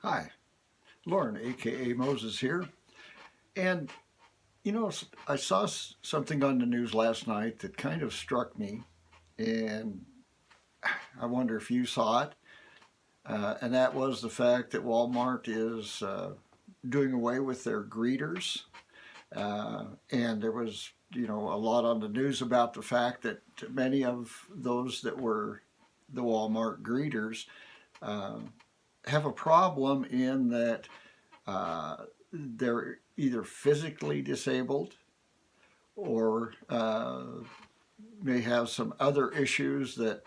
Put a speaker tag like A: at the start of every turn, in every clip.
A: Hi, Lauren, aka Moses here. And I saw something on the news last night that kind of struck me, and I wonder if you saw it. And that was the fact that Walmart is doing away with their greeters. And there was, a lot on the news about the fact that many of those that were the Walmart greeters uh, have a problem in that they're either physically disabled or may have some other issues that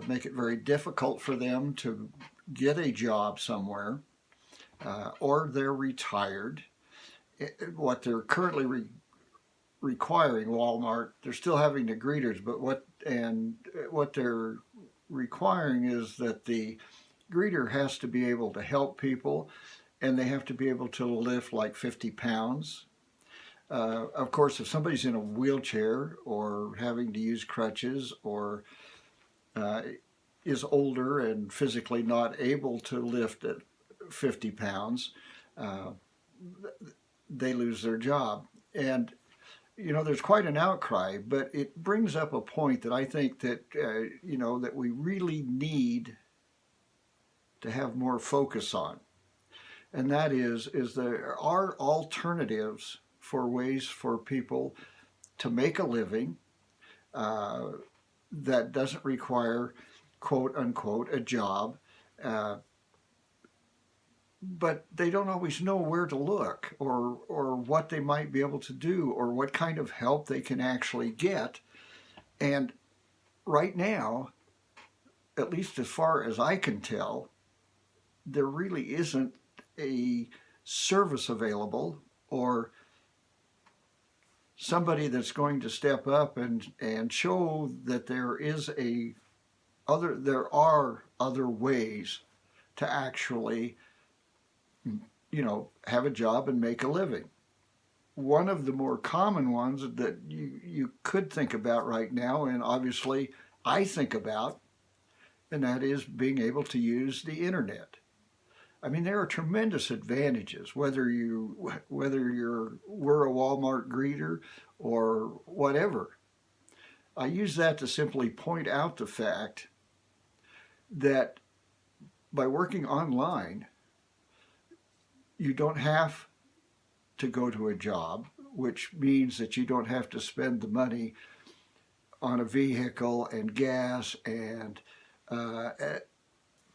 A: make it very difficult for them to get a job somewhere, or they're retired. What they're currently requiring Walmart, they're still having the greeters, but what they're requiring is that the greeter has to be able to help people, and they have to be able to lift like 50 pounds. Of course, if somebody's in a wheelchair or having to use crutches or uh, is older and physically not able to lift at 50 pounds, uh, they lose their job. And there's quite an outcry, but it brings up a point that I think that that we really need to have more focus on, and that is there are alternatives for ways for people to make a living uh, that doesn't require quote unquote a job, uh, but they don't always know where to look or what they might be able to do or what kind of help they can actually get. And right now, at least as far as I can tell, there really isn't a service available or somebody that's going to step up and show that there are other ways to actually have a job and make a living. One of the more common ones that you could think about right now, and obviously I think about, and that is being able to use the internet. I mean, there are tremendous advantages whether we're a Walmart greeter or whatever. I use that to simply point out the fact that by working online, you don't have to go to a job, which means that you don't have to spend the money on a vehicle and gas and uh,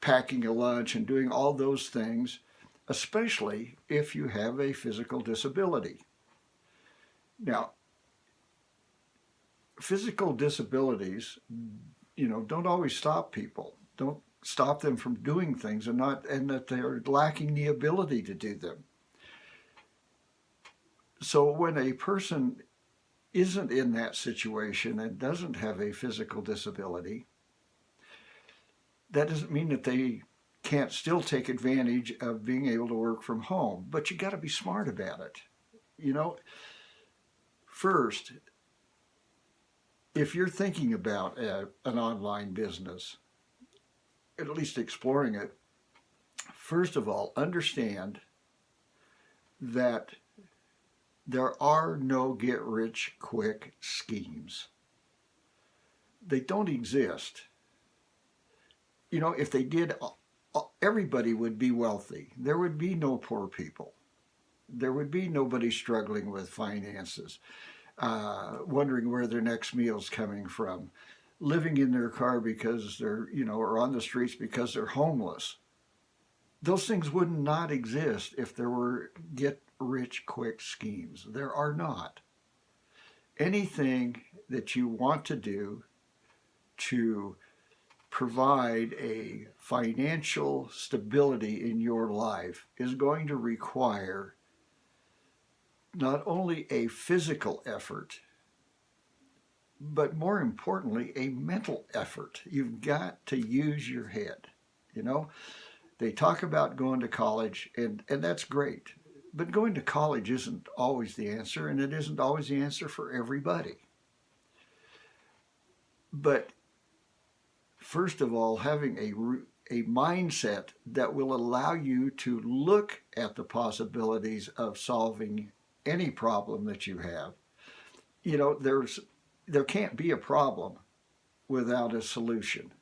A: packing a lunch and doing all those things, especially if you have a physical disability. Now, physical disabilities, don't always stop people. Don't stop them from doing things and that they're lacking the ability to do them. So when a person isn't in that situation and doesn't have a physical disability, that doesn't mean that they can't still take advantage of being able to work from home. But you got to be smart about it. You know, first, if you're thinking about an online business, at least exploring it, first of all, understand that there are no get rich quick schemes. They don't exist. If they did, everybody would be wealthy. There would be no poor people. There would be nobody struggling with finances, wondering where their next meal's coming from, living in their car because or on the streets because they're homeless. Those things would not exist if there were get rich quick schemes. There are not. Anything that you want to do to provide a financial stability in your life is going to require not only a physical effort, but more importantly, a mental effort. You've got to use your head. You know, they talk about going to college, and that's great. But going to college isn't always the answer, and it isn't always the answer for everybody. But first of all, having a mindset that will allow you to look at the possibilities of solving any problem that you have. You know, there can't be a problem without a solution.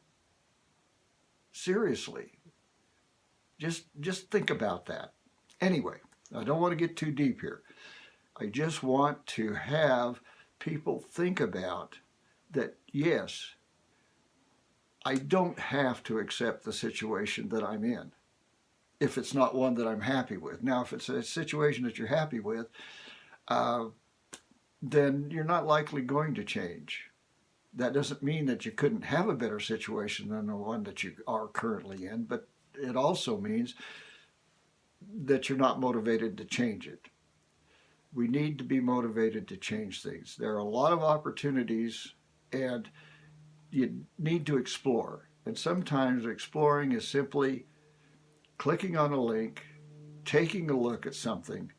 A: Seriously, just think about that. Anyway, I don't want to get too deep here. I just want to have people think about that, yes, I don't have to accept the situation that I'm in if it's not one that I'm happy with. Now, if it's a situation that you're happy with, then you're not likely going to change. That doesn't mean that you couldn't have a better situation than the one that you are currently in, but it also means that you're not motivated to change it. We need to be motivated to change things. There are a lot of opportunities, and you need to explore. And sometimes exploring is simply clicking on a link, taking a look at something.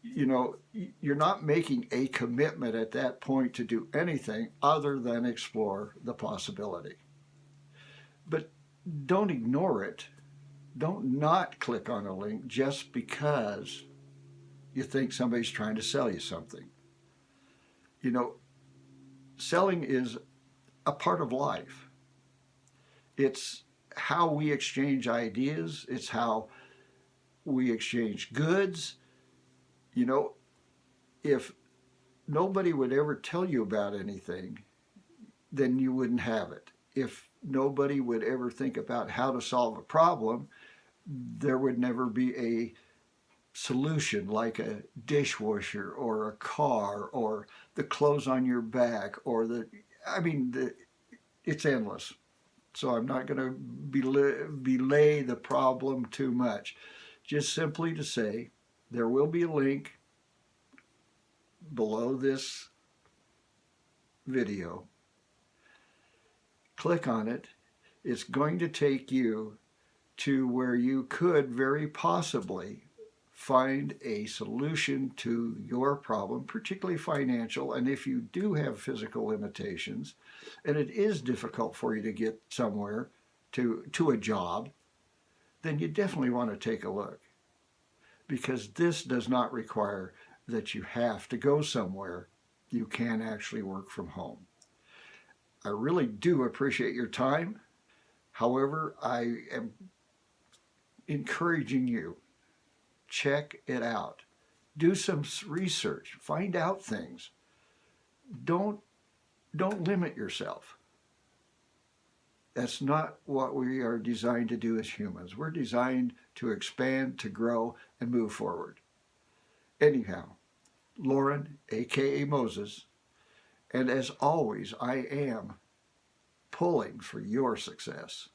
A: You know, you're not making a commitment at that point to do anything other than explore the possibility. But don't ignore it. Don't not click on a link just because you think somebody's trying to sell you something. You know, selling is a part of life. It's how we exchange ideas. It's how we exchange goods. You know, if nobody would ever tell you about anything, then you wouldn't have it. If nobody would ever think about how to solve a problem, there would never be a solution like a dishwasher or a car or the clothes on your back or it's endless. So I'm not going to belay the problem too much. Just simply to say, there will be a link below this video. Click on it. It's going to take you to where you could very possibly find a solution to your problem, particularly financial. And if you do have physical limitations, and it is difficult for you to get somewhere to a job, then you definitely want to take a look. Because this does not require that you have to go somewhere. You can actually work from home. I really do appreciate your time. However, I am encouraging you, check it out. Do some research. Find out things. Don't limit yourself. That's not what we are designed to do as humans. We're designed to expand, to grow, and move forward. Anyhow, Lauren, aka Moses, and as always, I am pulling for your success.